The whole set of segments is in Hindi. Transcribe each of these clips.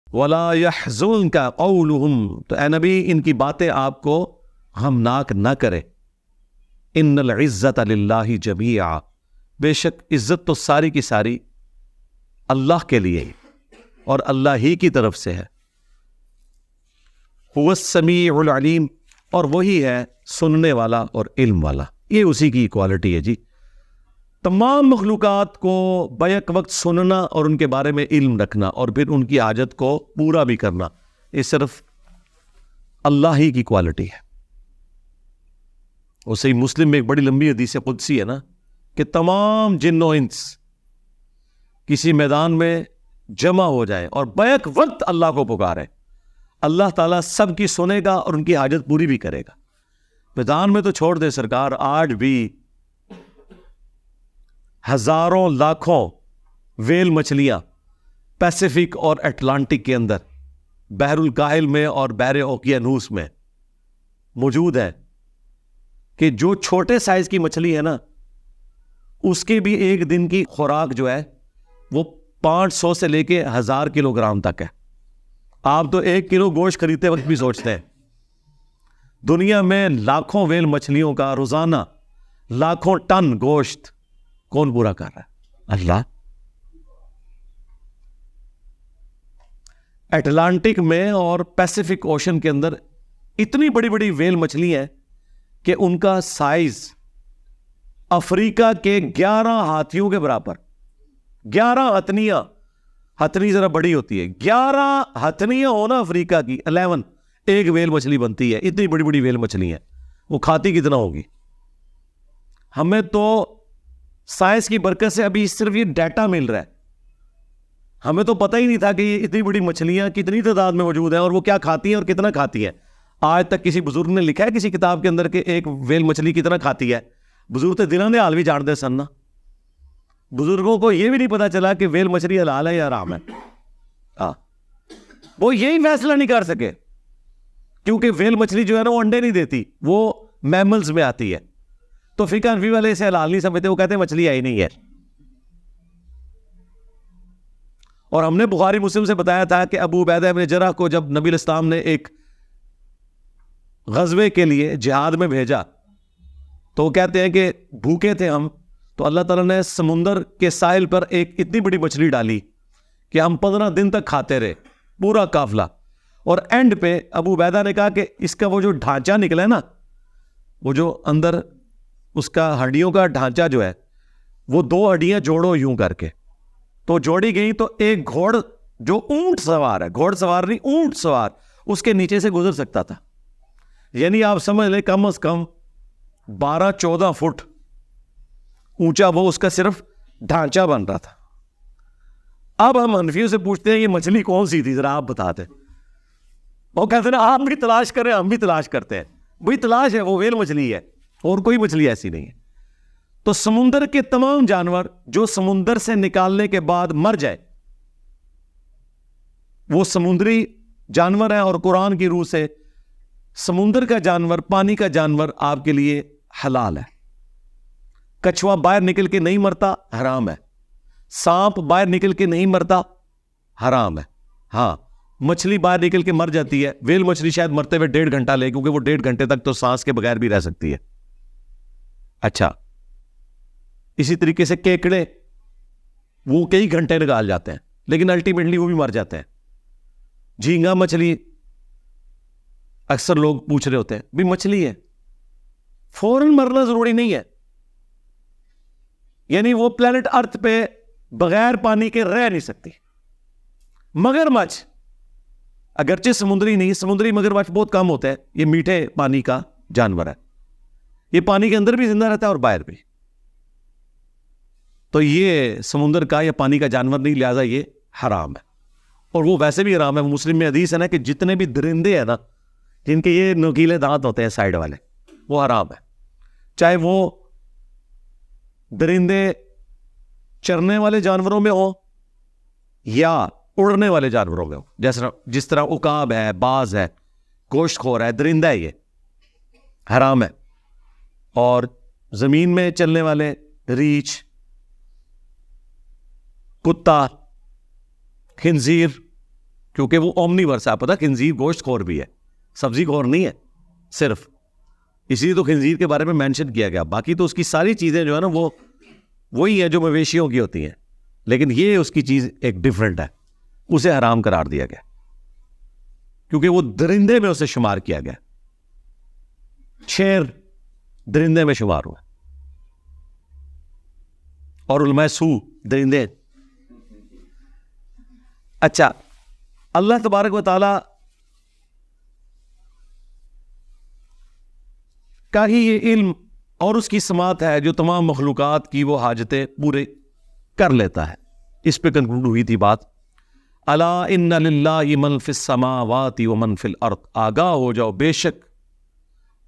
वला यहज़ुनका क़ौलुहुम, तो ए नबी इनकी बातें आपको गमनाक न करे। इन्नल इज़्ज़त लिल्लाहि जमीआ, बेशक इज़्ज़त तो सारी की सारी अल्लाह के लिए ही और अल्लाह ही की तरफ से है। हुवस समीउल अलीम, और वही है सुनने वाला और इल्म वाला। ये उसी की क्वालिटी है जी। तमाम मखलूकात को बैक वक्त सुनना और उनके बारे में इल्म रखना और फिर उनकी हाजत को पूरा भी करना, ये सिर्फ अल्लाह ही की क्वालिटी है। उसे मुस्लिम में एक बड़ी लंबी हदीस कुदसी है ना कि तमाम जिन्नो इंस किसी मैदान में जमा हो जाए और बैक वक्त अल्लाह को पुकारे, अल्लाह ताला सबकी सुनेगा और उनकी हाजत पूरी भी करेगा। मैदान में तो छोड़ दे सरकार, आज भी हजारों लाखों वेल मछलियां पैसिफिक और अटलांटिक के अंदर, बहरुल काहिल में और बहरे ओकियानूस में मौजूद है कि जो छोटे साइज की मछली है ना, उसके भी एक दिन की खुराक जो है वो 500 से लेके 1000 किलोग्राम तक है। आप तो 1 किलो गोश्त खरीदते वक्त भी सोचते हैं। दुनिया में लाखों वेल मछलियों का रोजाना लाखों टन गोश्त कौन पूरा कर रहा है? अल्लाह। अटलांटिक में और पैसिफिक ओशन के अंदर इतनी बड़ी बड़ी वेल मछली है कि उनका साइज अफ्रीका के 11 हाथियों के बराबर। 11 हथनियां, हथनी जरा बड़ी होती है, 11 हथनियां हो ना अफ्रीका की, 11 एक वेल मछली बनती है। इतनी बड़ी बड़ी वेल मछली है, वो खाती कितना होगी? हमें तो साइंस की बरकत से अभी सिर्फ ये डाटा मिल रहा है। हमें तो पता ही नहीं था कि ये इतनी बड़ी मछलियां कितनी तादाद में मौजूद हैं और वो क्या खाती हैं और कितना खाती हैं। आज तक किसी बुजुर्ग ने लिखा है किसी किताब के अंदर कि एक वेल मछली कितना खाती है? बुजुर्ग तो दिना ने हाल भी जानते सन ना। बुजुर्गों को यह भी नहीं पता चला कि वेल मछली हलाल है या हराम है। वो यही फैसला नहीं कर सके क्योंकि वेल मछली जो है ना वो अंडे नहीं देती, वो मैमल्स में आती है। तो फिका हनफी वाले इसे हलाल नहीं समझते, वो कहते हैं मछली आई नहीं है। और हमने बुखारी मुस्लिम से बताया था कि अबू उबैदा इब्न जर्राह को जब नबी इस्लाम ने एक गज़वे के लिए जिहाद में भेजा तो वो कहते हैं कि भूखे थे हम, तो अल्लाह ताला ने समुंदर के साहिल पर एक इतनी बड़ी मछली डाली कि हम 15 दिन तक खाते रहे, पूरा काफिला। और एंड पे अबू उबैदा ने कहा कि इसका वो जो ढांचा निकला है ना, वो जो अंदर उसका हड्डियों का ढांचा जो है, वो 2 हड्डियां जोड़ो यूं करके, तो जोड़ी गई तो एक घोड़ जो ऊंट सवार है, घोड़ सवार नहीं ऊंट सवार, उसके नीचे से गुजर सकता था। यानी आप समझ ले कम से कम 12-14 फुट ऊंचा वो उसका सिर्फ ढांचा बन रहा था। अब हम हनफियों से पूछते हैं ये मछली कौन सी थी, जरा आप बताते। वो कहते हैं आप भी तलाश करें, हम भी तलाश करते हैं। वही तलाश है, वो वेल मछली है और कोई मछली ऐसी नहीं है। तो समुंदर के तमाम जानवर जो समुंदर से निकालने के बाद मर जाए वो समुद्री जानवर है, और कुरान की रूह से समुंदर का जानवर, पानी का जानवर आपके लिए हलाल है। कछुआ बाहर निकल के नहीं मरता, हराम है। सांप बाहर निकल के नहीं मरता, हराम है। हां, मछली बाहर निकल के मर जाती है। वेल मछली शायद मरते हुए 1.5 घंटा ले, क्योंकि वो 1.5 घंटे तक तो सांस के बगैर भी रह सकती है। अच्छा, इसी तरीके से केकड़े वो कई घंटे निकाल जाते हैं लेकिन अल्टीमेटली वो भी मर जाते हैं। झींगा मछली, अक्सर लोग पूछ रहे होते हैं भी मछली है, फौरन मरना जरूरी नहीं है। यानी वो प्लेनेट अर्थ पे बगैर पानी के रह नहीं सकती। मगरमच्छ अगरचे समुद्री नहीं, समुद्री मगरमच्छ बहुत कम होता है, ये मीठे पानी का जानवर है, ये पानी के अंदर भी जिंदा रहता है और बाहर भी। तो ये समुद्र का या पानी का जानवर नहीं, लिहाजा ये हराम है। और वो वैसे भी हराम है। मुस्लिम में हदीस है ना कि जितने भी दरिंदे हैं ना जिनके ये नुकीले दांत होते हैं साइड वाले, वो हराम है। चाहे वो दरिंदे चरने वाले जानवरों में हो या उड़ने वाले जानवरों में हो, जैसे जिस तरह उकाब है, बाज है, गोश्तखोर है, दरिंदा है, ये हराम है। और जमीन में चलने वाले रीछ, कुत्ता, खिंजीर, क्योंकि वो ओमनीवर्स है। पता खिंजीर गोश्त खोर भी है, सब्जी खोर नहीं है सिर्फ, इसीलिए तो खिंजीर के बारे में मेंशन किया गया। बाकी तो उसकी सारी चीजें जो है ना वो वही है जो मवेशियों की होती हैं, लेकिन ये उसकी चीज एक डिफरेंट है, उसे हराम करार दिया गया क्योंकि वो दरिंदे में उसे शुमार किया गया। शेर दरिंदे में शुमार हुआ और उलमाए सू दरिंदे। अच्छा, अल्लाह तबारक व तआला का ही ये इल्म और उसकी समात है जो तमाम मखलूकात की वो हाजतें पूरे कर लेता है। इस पे कंक्लूड हुई थी बात। अला इन्ना लिल्लाहि मन फिस समावाति व मन फिल अर्द, आगाह हो जाओ बेशक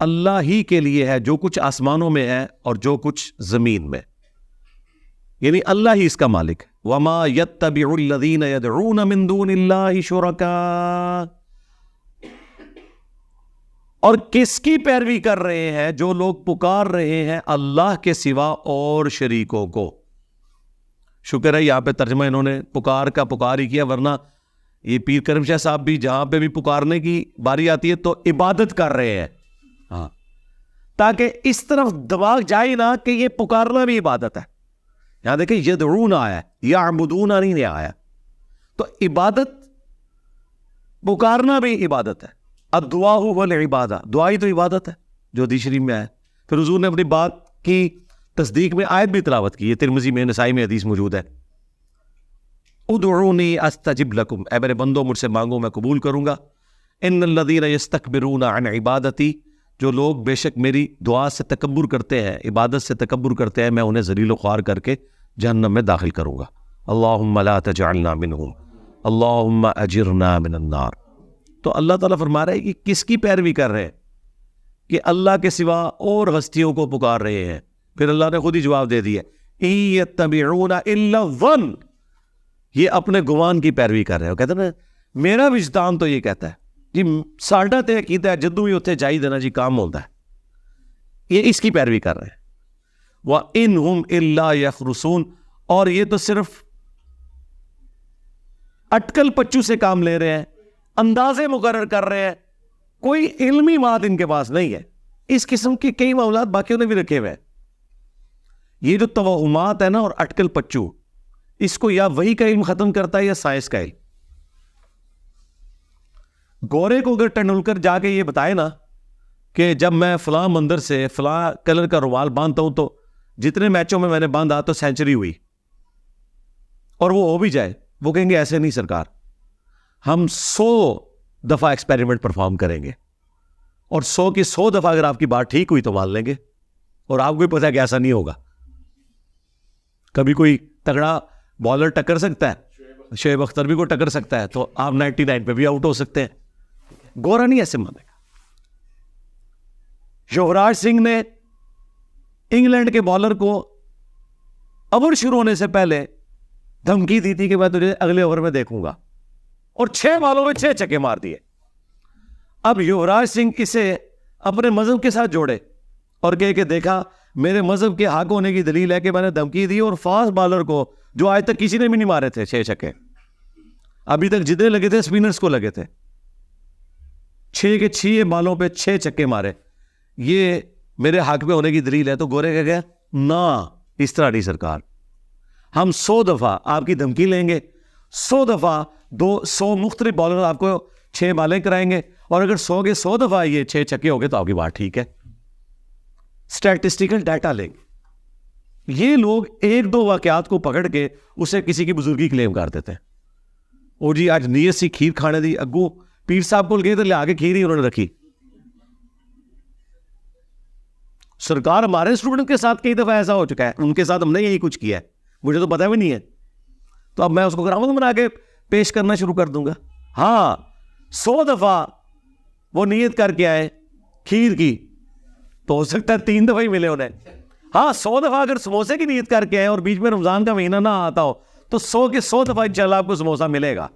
अल्लाह ही के लिए है जो कुछ आसमानों में है और जो कुछ जमीन में, यानी अल्लाह ही इसका मालिक है। वमा यत्तबिउल लज़ीना यदऊना मिन दूनिल्लाहि शुरका, और किसकी पैरवी कर रहे हैं जो लोग पुकार रहे हैं अल्लाह के सिवा और शरीकों को। शुक्र है यहां पे तर्जमा इन्होंने पुकार का पुकार ही किया, वरना ये पीर करम शाह साहब भी जहां पे भी पुकारने की बारी आती है तो इबादत कर रहे हैं। हाँ, ताकि इस तरफ दिमाग जाए ना कि ये पुकारना भी इबादत है। यहां देखिए यदऊना आया, याबुदूना नहीं आया, तो इबादत पुकारना भी इबादत है। अद्दुआहु वल इबादा, दुआ ही तो इबादत है जो हदीस शरीफ में आया। फिर हुजूर ने अपनी बात की तस्दीक में आयत भी तिलावत की है, तिरमिज़ी में, नसाई में हदीस मौजूद है। उदऊनी अस्तजिब लकुम, ऐ मेरे बंदो मुझसे मांगो मैं कबूल करूंगा। इन्नल लज़ीना यस्तकबिरूना अन इबादती, जो लोग बेशक मेरी दुआ से तकब्बुर करते हैं, इबादत से तकब्बुर करते हैं, मैं उन्हें ज़लील व ख्वार करके जहन्नम में दाखिल करूंगा। अल्लाहुम्मा ला तजअलना मिनहुम, अल्लाहुम्मा अजिरना मिनन नार। तो अल्लाह ताला फरमा रहे हैं कि किसकी पैरवी कर रहे हैं कि अल्लाह के सिवा और हस्तियों को पुकार रहे हैं। फिर अल्लाह ने खुद ही जवाब दे दिया, इन यत्तबिऊना इल्ला ज़न्न, ये अपने गुमान की पैरवी कर रहे हो। कहते ना मेरा विजदान तो ये कहता है जी, साडा ते कीता है जदों भी उत्थे जाई देना जी काम होता है, ये इसकी पैरवी कर रहे हैं। व इनहुम इल्ला यखरुसून, और ये तो सिर्फ अटकल पच्चू से काम ले रहे हैं, अंदाजे मुकर्रर कर रहे हैं, कोई इल्मी बात इनके पास नहीं है। इस किस्म के कई मामलात बाकियों ने भी रखे हुए हैं। ये जो तवहुमात है ना और अटकल पच्चू, इसको या वही का इल्म खत्म करता है या साइंस का इल्म। गोरे को अगर टेंडुलकर जाके ये बताए ना कि जब मैं फलां मंदिर से फलां कलर का रुमाल बांधता हूं तो जितने मैचों में मैंने बांधा तो सेंचुरी हुई, और वो हो भी जाए, वो कहेंगे ऐसे नहीं सरकार, हम 100 दफा एक्सपेरिमेंट परफॉर्म करेंगे और 100 की 100 दफा अगर आपकी बात ठीक हुई तो मान लेंगे। और आपको भी पता है कि ऐसा नहीं होगा। कभी कोई तगड़ा बॉलर टक्कर सकता है, शोएब अख्तर भी को टक्कर सकता है, तो आप 99 पे भी आउट हो सकते हैं। गोरा नहीं ऐसे मानेगा। युवराज सिंह ने इंग्लैंड के बॉलर को ओवर शुरू होने से पहले धमकी दी थी कि मैं तुझे अगले ओवर में देखूंगा, और 6 बॉलों में 6 छक्के मार दिए। अब युवराज सिंह इसे अपने मजहब के साथ जोड़े और कहे कि देखा मेरे मजहब के हक होने की दलील है कि मैंने धमकी दी और फास्ट बॉलर को, जो आज तक किसी ने भी नहीं मारे थे 6 छक्के, अभी तक जितने लगे थे स्पिनर्स को लगे थे, 6 के 6 बॉलों पे 6 छक्के मारे, ये मेरे हक पे होने की दलील है। तो गोरे कह गया ना, इस तरह नहीं सरकार, हम 100 दफा आपकी धमकी लेंगे, 100 दफा 200 मुख्तलिफ बॉलर आपको 6 बॉलें कराएंगे, और अगर 100 के 100 दफा ये 6 छक्के हो गए तो आपकी बात ठीक है। स्टैटिस्टिकल डाटा लेंगे। ये लोग 1-2 वाकयात को पकड़ के उसे किसी की बुजुर्गी क्लेम कर देते हैं। ओ जी आज नीयत सी खीर खाने दी, अग्गू पीर साहब को गए तो ले आके खीर ही उन्होंने रखी। सरकार हमारे स्टूडेंट के साथ कई दफा ऐसा हो चुका है, उनके साथ हमने यही कुछ किया है, मुझे तो पता भी नहीं है, तो अब मैं उसको करामत बना के पेश करना शुरू कर दूंगा। हाँ 100 दफा वो नियत करके आए खीर की, तो हो सकता है 3 दफा ही मिले उन्हें। हाँ 100 दफा अगर समोसे की नियत करके आए और बीच में रमजान का महीना ना आता हो तो 100 के 100 दफा इंशाल्लाह आपको समोसा मिलेगा।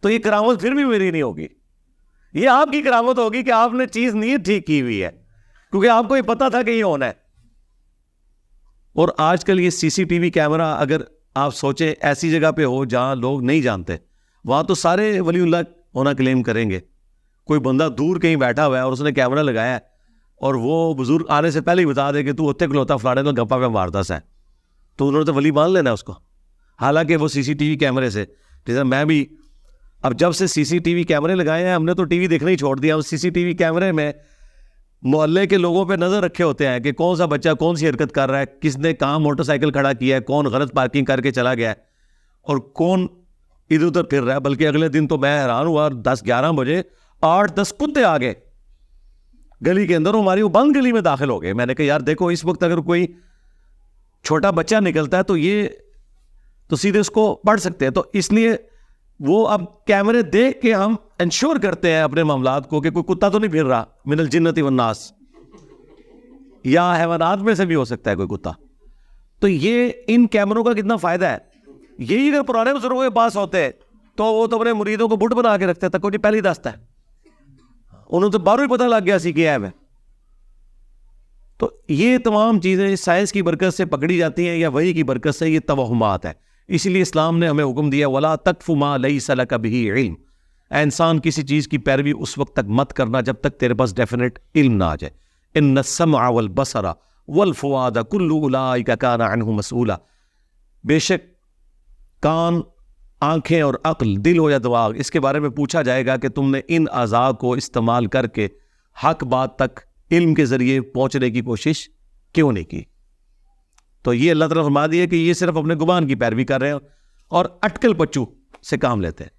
तो ये करामत फिर भी मेरी नहीं होगी, ये आपकी करामत होगी कि आपने चीज नियत ठीक की हुई है, क्योंकि आपको ये पता था कि ये होना है। और आजकल ये सीसीटीवी कैमरा, अगर आप सोचें ऐसी जगह पे हो जहां लोग नहीं जानते, वहाँ तो सारे वलीउल्लाह होना क्लेम करेंगे। कोई बंदा दूर कहीं बैठा हुआ है और उसने कैमरा लगाया है और वो बुजुर्ग आने से पहले ही बता दे कि तू उत्ते खलोता फलाने तो गप्पा पे मारता सा है, तो उन्होंने तो वली मान लेना उसको। हालांकि वो सीसीटीवी कैमरे से, जैसे मैं भी अब जब से सीसीटीवी कैमरे लगाए हैं हमने तो टीवी देखना ही छोड़ दिया। उस सीसीटीवी कैमरे में मोहल्ले के लोगों पे नजर रखे होते हैं कि कौन सा बच्चा कौन सी हरकत कर रहा है, किसने कहाँ मोटरसाइकिल खड़ा किया है, कौन गलत पार्किंग करके चला गया है और कौन इधर उधर फिर रहा है। बल्कि अगले दिन तो मैं हैरान हुआ, 10-11 बजे 8-10 कुत्ते आ गए गली के अंदर, हमारी वो बंद गली में दाखिल हो गए। मैंने कहा यार देखो, इस वक्त अगर कोई छोटा बच्चा निकलता है तो ये तो सीधे उसको पढ़ सकते हैं। तो इसलिए वो अब कैमरे देख के हम इंश्योर करते हैं अपने मामलात को कि कोई कुत्ता तो नहीं फिर रहा, मिनल जिन्नति वन्नास, या हैवानात में से भी हो सकता है कोई कुत्ता। तो ये इन कैमरों का कितना फायदा है। यही अगर पुराने बुजुर्गों के पास होते तो वो तो अपने मुरीदों को बुट बना के रखते, तक कोई पहले ही दस्ता है, उन्होंने तो बाहरों ही पता लग गया सी क्या है। तो ये तमाम चीज़ें साइंस की बरकत से पकड़ी जाती हैं या वही की बरकत से ये तवहुमात है। इसीलिए इस्लाम ने हमें हुक्म दिया वला तकफु मा लैसा लक बिही इल्म, इंसान किसी चीज़ की पैरवी उस वक्त तक मत करना जब तक तेरे पास डेफिनेट इल्म ना आ जाए। इन्न सम्अ वल बसरा वल फुआद कुल्लु उलाइका काना अन्हु मसऊला, बेशक कान, आंखें और अक्ल, दिल हो या दिमाग, इसके बारे में पूछा जाएगा कि तुमने इन अज़ा को इस्तेमाल करके हक बात तक इल्म के जरिए पहुंचने की कोशिश क्यों नहीं की। तो ये अल्लाह ताला फरमा दिया कि ये सिर्फ अपने गुमान की पैरवी कर रहे हैं और अटकल पच्चू से काम लेते हैं।